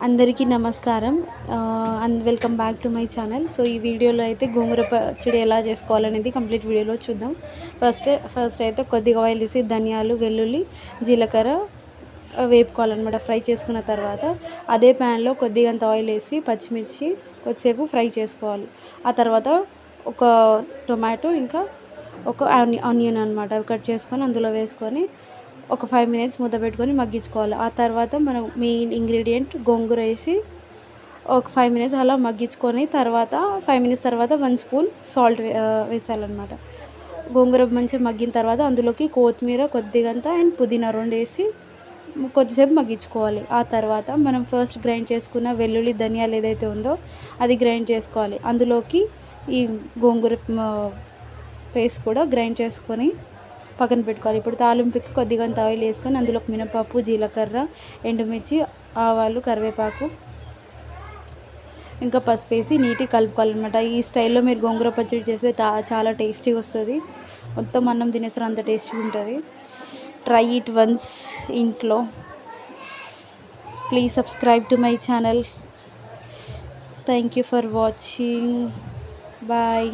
అందరికీ నమస్కారం. Welcome back to my channel. So ఈ వీడియోలో అయితే గోంగూర పచ్చడి ఎలా చేసుకోవాలనేది కంప్లీట్ వీడియోలో చూద్దాం. ఫస్ట్ అయితే కొద్దిగా ఆయిల్ వేసి ధనియాలు, వెల్లుల్లి, జీలకర్ర వేపుకోవాలన్నమాట. ఫ్రై చేసుకున్న తర్వాత అదే ప్యాన్లో కొద్దిగంత ఆయిల్ వేసి పచ్చిమిర్చి కొద్దిసేపు ఫ్రై చేసుకోవాలి. ఆ తర్వాత ఒక టొమాటో ఇంకా ఒక ఆనియన్ అనమాట కట్ చేసుకొని అందులో వేసుకొని ఒక 5 మినిట్స్ మూత పెట్టుకొని మగ్గించుకోవాలి. ఆ తర్వాత మనం మెయిన్ ఇంగ్రీడియంట్ గోంగూర వేసి ఒక 5 మినిట్స్ అలా మగ్గించుకొని తర్వాత 5 మినిట్స్ తర్వాత 1 స్పూన్ సాల్ట్ వేసాలన్నమాట. గోంగూర మంచిగా మగ్గిన తర్వాత అందులోకి కొత్తిమీర కొద్దిగంత అండ్ పుదీనా 2 వేసి కొద్దిసేపు మగ్గించుకోవాలి. ఆ తర్వాత మనం ఫస్ట్ గ్రైండ్ చేసుకున్న వెల్లుల్లి ధనియాలు ఏదైతే ఉందో అది గ్రైండ్ చేసుకోవాలి. అందులోకి ఈ గోంగూర పేస్ట్ కూడా గ్రైండ్ చేసుకొని పక్కన పెట్టుకోవాలి. ఇప్పుడు తాలింపుకి కొద్దిగంత ఆయిల్ వేసుకొని అందులోకి మినపప్పు, జీలకర్ర, ఎండుమిర్చి, ఆవాలు, కరివేపాకు ఇంకా పసుపు వేసి నీట్గా కలుపుకోవాలన్నమాట. ఈ స్టైల్లో మీరు గోంగూర పచ్చడి చేస్తే చాలా టేస్టీగా వస్తుంది. మొత్తం అన్నం తినేసారు, అంత టేస్టీగా ఉంటుంది. ట్రై ఇట్ వన్స్ ఇంట్లో. Please subscribe to my channel. Thank you for watching. Bye.